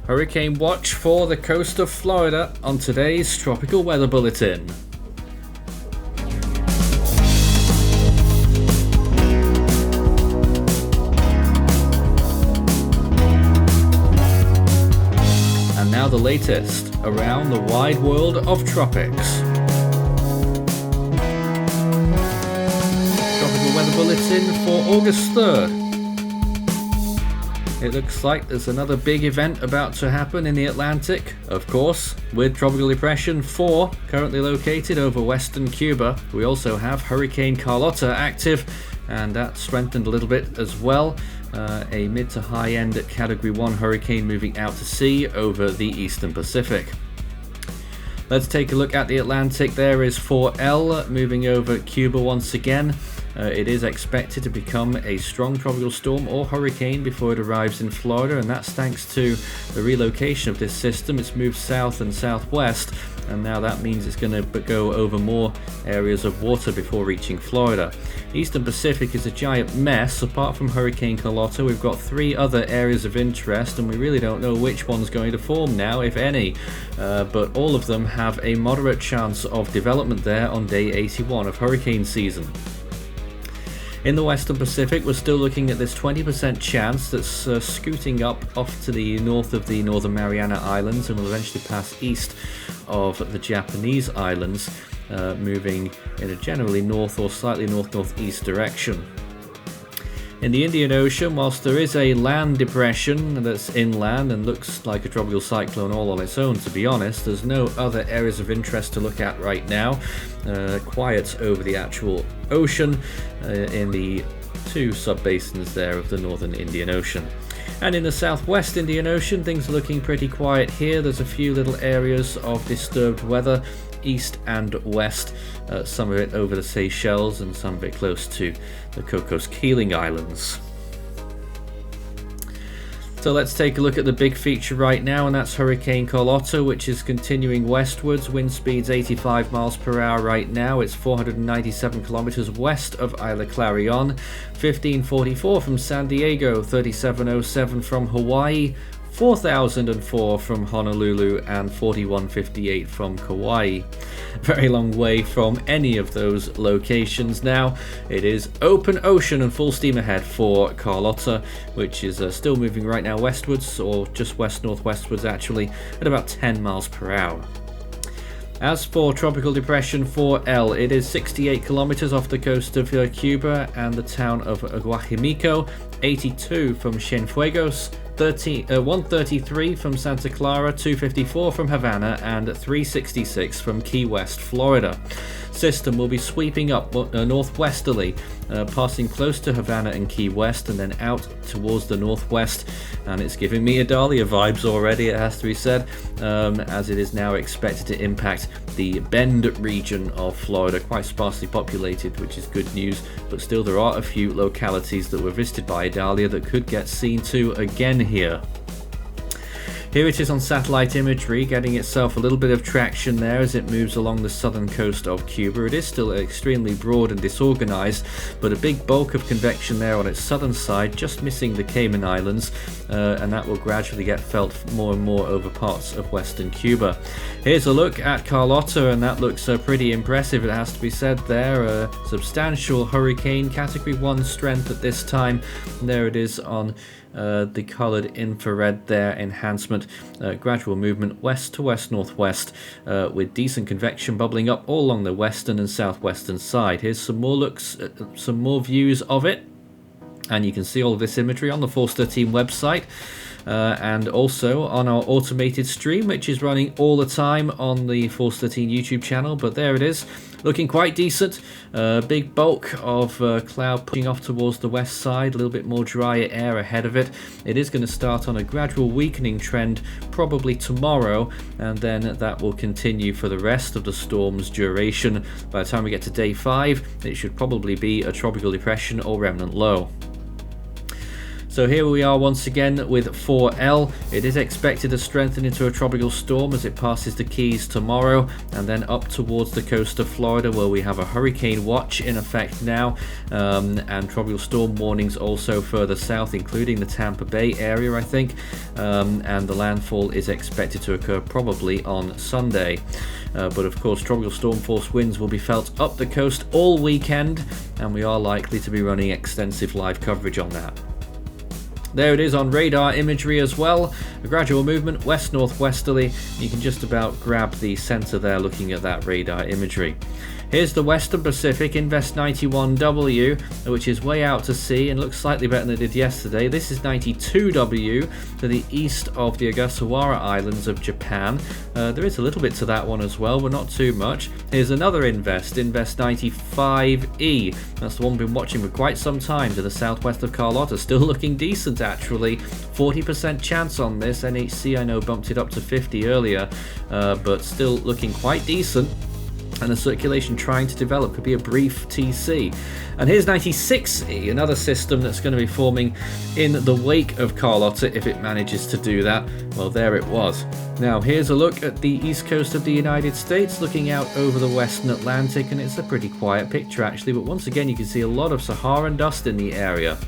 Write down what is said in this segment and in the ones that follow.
Hurricane watch for the coast of Florida on today's Tropical Weather Bulletin. And now the latest around the wide world of tropics. Tropical Weather Bulletin for August 3rd. It looks like there's another big event about to happen in the Atlantic, of course, with Tropical Depression 4 currently located over western Cuba. We also have Hurricane Carlotta active, and that strengthened a little bit as well. A mid to high end Category 1 hurricane moving out to sea over the eastern Pacific. Let's take a look at the Atlantic. There is 4L moving over Cuba once again. It is expected to become a strong tropical storm or hurricane before it arrives in Florida, and that's thanks to the relocation of this system. It's moved south and southwest, and now that means it's going to go over more areas of water before reaching Florida. Eastern Pacific is a giant mess. Apart from Hurricane Carlotta, we've got 3 other areas of interest, and we really don't know which one's going to form now, if any. But all of them have a moderate chance of development there on day 81 of hurricane season. In the Western Pacific, we're still looking at this 20% chance that's scooting up off to the north of the Northern Mariana Islands and will eventually pass east of the Japanese islands, moving in a generally north or slightly north-northeast direction. In the Indian Ocean, whilst there is a land depression that's inland and looks like a tropical cyclone all on its own, to be honest, there's no other areas of interest to look at right now. Quiet over the actual ocean in the 2 sub-basins there of the Northern Indian Ocean. And in the Southwest Indian Ocean, things are looking pretty quiet here. There's a few little areas of disturbed weather east and west, some of it over the Seychelles and some of it close to the Cocos Keeling Islands. So let's take a look at the big feature right now, and that's Hurricane Carlotta, which is continuing westwards. Wind speeds 85 miles per hour right now. It's 497 kilometers west of Isla Clarion, 1544 from San Diego, 3707 from Hawaii, 4004 from Honolulu, and 4158 from Kauai. Very long way from any of those locations now. It is open ocean and full steam ahead for Carlotta, which is still moving right now westwards, or just west-northwestwards actually, at about 10 miles per hour. As for Tropical Depression 4L, it is 68 kilometers off the coast of Cuba and the town of Guajimico, 82 from Cienfuegos, 133 from Santa Clara, 254 from Savannah, and 366 from Key West, Florida. System will be sweeping up northwesterly, passing close to Savannah and Key West, and then out towards the northwest. And it's giving me Idalia vibes already, it has to be said, as it is now expected to impact the Bend region of Florida, quite sparsely populated, which is good news, but still there are a few localities that were visited by Idalia that could get seen to again here. Here it is on satellite imagery, getting itself a little bit of traction there as it moves along the southern coast of Cuba. It is still extremely broad and disorganized, but a big bulk of convection there on its southern side, just missing the Cayman Islands, and that will gradually get felt more and more over parts of western Cuba. Here's a look at Carlotta, and that looks pretty impressive, it has to be said there. A substantial hurricane, Category 1 strength at this time. And there it is on the coloured infrared there, enhancement, gradual movement west to west-northwest, with decent convection bubbling up all along the western and southwestern side. Here's some more looks, some more views of it, and you can see all of this imagery on the Force 13 website. And also on our automated stream, which is running all the time on the Force 13 YouTube channel. But there it is, looking quite decent. Big bulk of cloud pushing off towards the west side, a little bit more drier air ahead of it. It is going to start on a gradual weakening trend probably tomorrow, and then that will continue for the rest of the storm's duration. By the time we get to day 5, it should probably be a tropical depression or remnant low. So here we are once again with 4L. It is expected to strengthen into a tropical storm as it passes the Keys tomorrow, and then up towards the coast of Florida, where we have a hurricane watch in effect now, and tropical storm warnings also further south, including the Tampa Bay area, I think, and the landfall is expected to occur probably on Sunday. But of course, tropical storm force winds will be felt up the coast all weekend, and we are likely to be running extensive live coverage on that. There it is on radar imagery as well. A gradual movement west-northwesterly. You can just about grab the center there looking at that radar imagery. Here's the Western Pacific, Invest 91W, which is way out to sea and looks slightly better than it did yesterday. This is 92W to the east of the Ogasawara Islands of Japan. There is a little bit to that one as well, but not too much. Here's another Invest 95E. That's the one we've been watching for quite some time, to the southwest of Carlotta. Still looking decent, actually. 40% chance on this. NHC, I know, bumped it up to 50 earlier, but still looking quite decent. And the circulation trying to develop, could be a brief TC. And here's 96E, another system that's going to be forming in the wake of Carlotta if it manages to do that. Well, there it was. Now here's a look at the east coast of the United States, looking out over the western Atlantic, and it's a pretty quiet picture actually, but once again you can see a lot of Saharan dust in the area.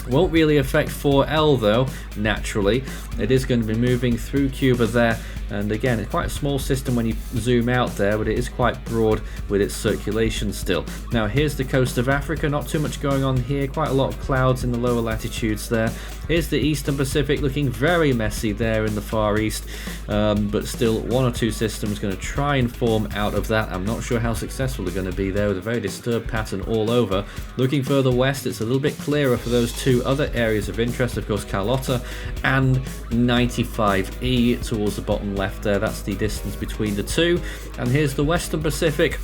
Won't really affect 4L though, naturally. It is going to be moving through Cuba there, and again, it's quite a small system when you zoom out there, but it is quite broad with its circulation still. Now here's the coast of Africa, not too much going on here, quite a lot of clouds in the lower latitudes there. Here's the Eastern Pacific, looking very messy there in the far east, but still one or two systems going to try and form out of that. I'm not sure how successful they're going to be there, with a very disturbed pattern all over. Looking further west, it's a little bit clearer for those two other areas of interest, of course, Carlotta and 95E towards the bottom left there. That's the distance between the two. And here's the Western Pacific.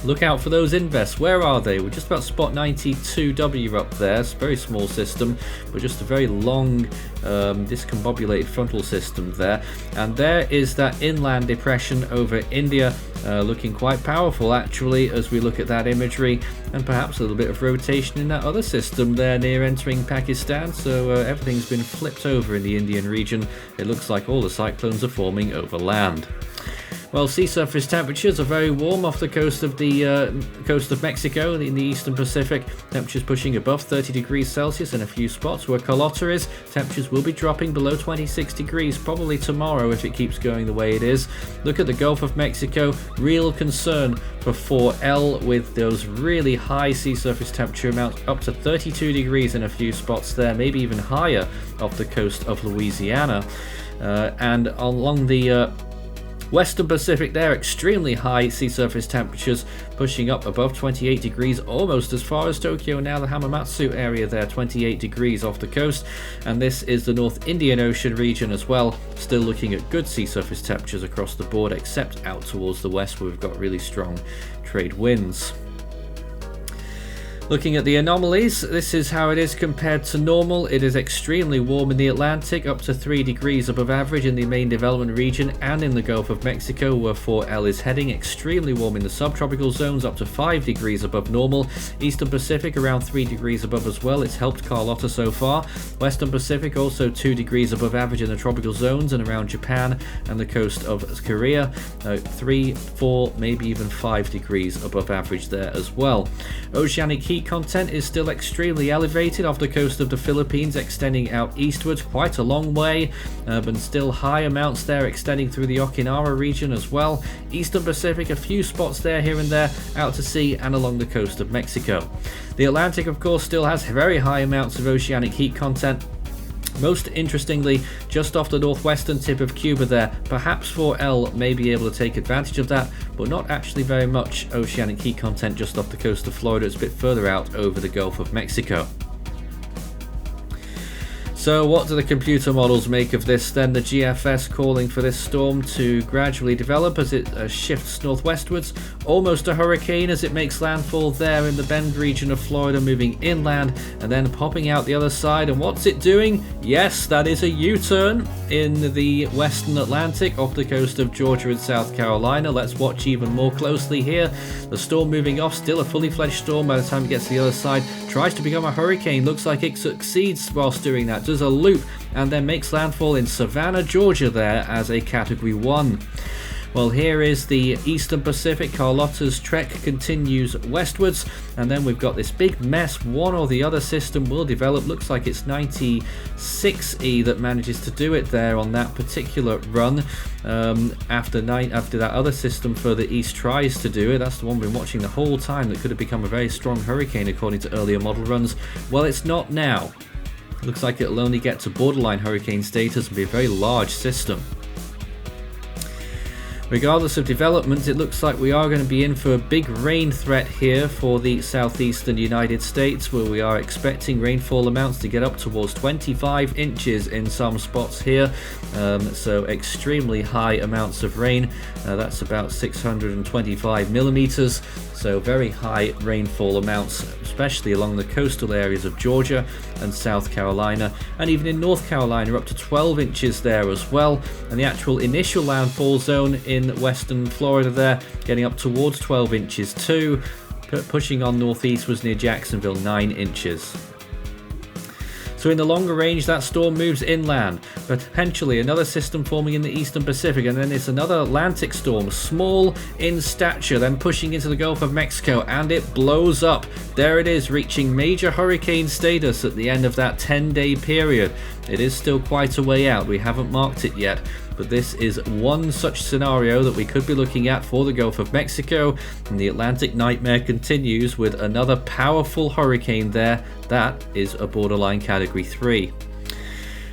Look out for those invests. Where are they? We're just about spot 92W up there. It's a very small system, but just a very long discombobulated frontal system there. And there is that inland depression over India, looking quite powerful actually as we look at that imagery, and perhaps a little bit of rotation in that other system there near entering Pakistan. So everything's been flipped over in the Indian region. It looks like all the cyclones are forming over land. Well, sea surface temperatures are very warm off the coast of Mexico in the eastern Pacific. Temperatures pushing above 30 degrees Celsius in a few spots. Where Carlotta is, temperatures will be dropping below 26 degrees probably tomorrow if it keeps going the way it is. Look at the Gulf of Mexico, real concern for 4L with those really high sea surface temperature amounts, up to 32 degrees in a few spots there, maybe even higher off the coast of Louisiana. And along the Western Pacific there, extremely high sea surface temperatures pushing up above 28 degrees, almost as far as Tokyo now, the Hamamatsu area there, 28 degrees off the coast. And this is the North Indian Ocean region as well, still looking at good sea surface temperatures across the board, except out towards the west where we've got really strong trade winds. Looking at the anomalies, this is how it is compared to normal. It is extremely warm in the Atlantic, up to 3 degrees above average in the main development region and in the Gulf of Mexico where 4L is heading. Extremely warm in the subtropical zones, up to 5 degrees above normal. Eastern Pacific around 3 degrees above as well. It's helped Carlotta so far. Western Pacific also 2 degrees above average in the tropical zones and around Japan and the coast of Korea. 3, 4, maybe even 5 degrees above average there as well. Oceanic heat content is still extremely elevated off the coast of the Philippines, extending out eastwards quite a long way, but still high amounts there extending through the Okinawa region as well. Eastern Pacific, a few spots there here and there out to sea and along the coast of Mexico. The Atlantic, of course, still has very high amounts of oceanic heat content. Most interestingly, just off the northwestern tip of Cuba there, perhaps 4L may be able to take advantage of that, but not actually very much oceanic heat content just off the coast of Florida. It's a bit further out over the Gulf of Mexico. So what do the computer models make of this then? The GFS calling for this storm to gradually develop as it shifts northwestwards, almost a hurricane as it makes landfall there in the Bend region of Florida, moving inland and then popping out the other side. And what's it doing? Yes, that is a U-turn in the western Atlantic off the coast of Georgia and South Carolina. Let's watch even more closely here. The storm moving off, still a fully fledged storm by the time it gets to the other side. tries to become a hurricane. Looks like it succeeds whilst doing that, does a loop, and then makes landfall in Savannah, Georgia there as a Category 1. Well, here is the Eastern Pacific. Carlotta's trek continues westwards, and then we've got this big mess. One or the other system will develop. Looks like it's 96E that manages to do it there on that particular run. After that other system further east tries to do it. That's the one we've been watching the whole time that could have become a very strong hurricane according to earlier model runs. Well, it's not now. Looks like it'll only get to borderline hurricane status and be a very large system. Regardless of development, it looks like we are going to be in for a big rain threat here for the southeastern United States, where we are expecting rainfall amounts to get up towards 25 inches in some spots here. So extremely high amounts of rain. That's about 625 millimeters. So very high rainfall amounts, especially along the coastal areas of Georgia and South Carolina, and even in North Carolina up to 12 inches there as well. And the actual initial landfall zone in western Florida there getting up towards 12 inches too. Pushing on northeast was near Jacksonville, 9 inches. So in the longer range, that storm moves inland, potentially another system forming in the eastern Pacific, and then it's another Atlantic storm, small in stature, then pushing into the Gulf of Mexico, and it blows up. There it is, reaching major hurricane status at the end of that 10-day period. It is still quite a way out, we haven't marked it yet, but this is one such scenario that we could be looking at for the Gulf of Mexico, and the Atlantic nightmare continues with another powerful hurricane there. That is a borderline Category 3.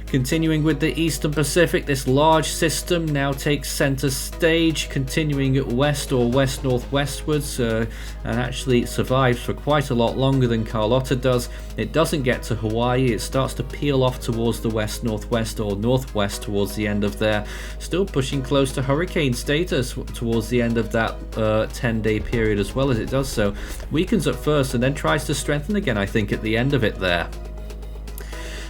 Continuing with the Eastern Pacific, this large system now takes center stage, continuing west or west-northwestwards, and actually survives for quite a lot longer than Carlotta does. It doesn't get to Hawaii, it starts to peel off towards the west-northwest or northwest towards the end of there, still pushing close to hurricane status towards the end of that 10-day period as well as it does so. Weakens at first and then tries to strengthen again, I think, at the end of it there.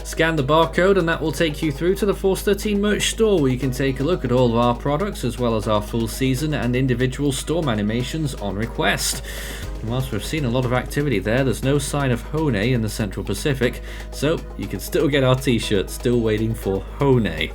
Scan the barcode and that will take you through to the Force 13 merch store, where you can take a look at all of our products as well as our full season and individual storm animations on request. And whilst we've seen a lot of activity there's no sign of Hone in the Central Pacific, so you can still get our t-shirts, still waiting for Hone.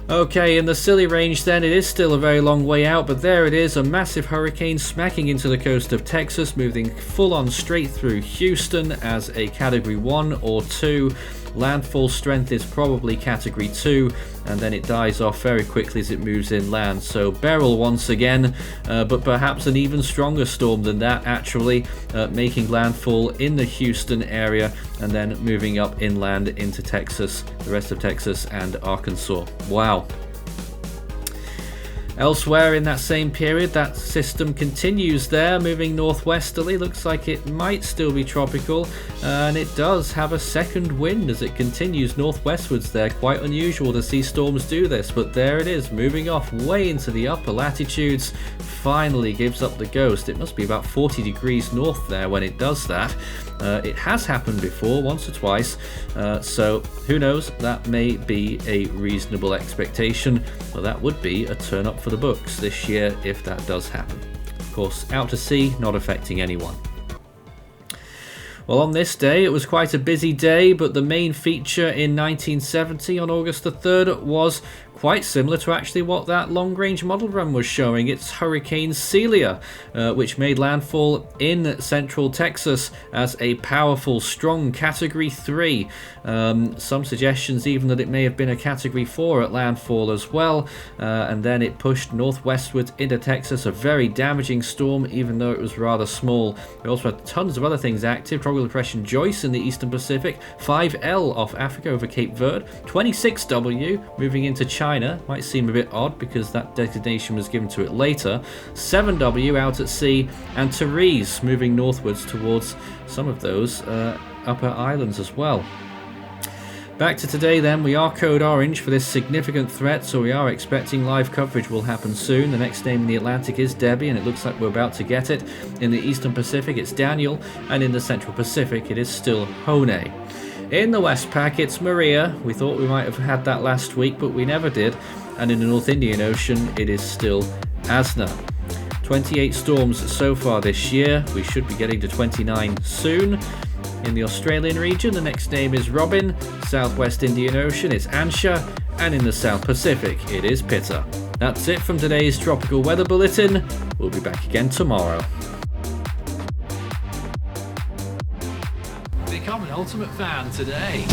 Okay, in the Scilly range then, it is still a very long way out, but there it is, a massive hurricane smacking into the coast of Texas, moving full on straight through Houston as a Category 1 or 2. Landfall strength is probably Category 2, and then it dies off very quickly as it moves inland. So Beryl once again, but perhaps an even stronger storm than that actually, making landfall in the Houston area and then moving up inland into Texas, the rest of Texas and Arkansas. Wow. Elsewhere in that same period, that system continues there, moving northwesterly. Looks like it might still be tropical, and it does have a second wind as it continues northwestwards there. Quite unusual to see storms do this, but there it is, moving off way into the upper latitudes. Finally gives up the ghost. It must be about 40 degrees north there when it does that. It has happened before, once or twice, so who knows, that may be a reasonable expectation. Well, that would be a turn up for the books this year if that does happen. Of course, out to sea, not affecting anyone. Well, on this day, it was quite a busy day, but the main feature in 1970 on August the 3rd was quite similar to actually what that long-range model run was showing. It's Hurricane Celia, which made landfall in central Texas as a powerful, strong Category 3. Some suggestions even that it may have been a Category 4 at landfall as well, and then it pushed northwestward into Texas, a very damaging storm even though it was rather small. We also had tons of other things active. Tropical Depression Joyce in the Eastern Pacific, 5L off Africa over Cape Verde, 26W moving into China. Might seem a bit odd because that designation was given to it later. 7W out at sea, and Therese moving northwards towards some of those upper islands as well. Back to today then, we are code orange for this significant threat, so we are expecting live coverage will happen soon. The next name in the Atlantic is Debbie, and it looks like we're about to get it. In the Eastern Pacific it's Daniel, and in the Central Pacific it is still Hone. In the Westpac, it's Maria. We thought we might have had that last week, but we never did. And in the North Indian Ocean, it is still Asna. 28 storms so far this year. We should be getting to 29 soon. In the Australian region, the next name is Robin. Southwest Indian Ocean, it's Ansha. And in the South Pacific, it is Pitta. That's it from today's Tropical Weather Bulletin. We'll be back again tomorrow. Become an Ultimate Fan today.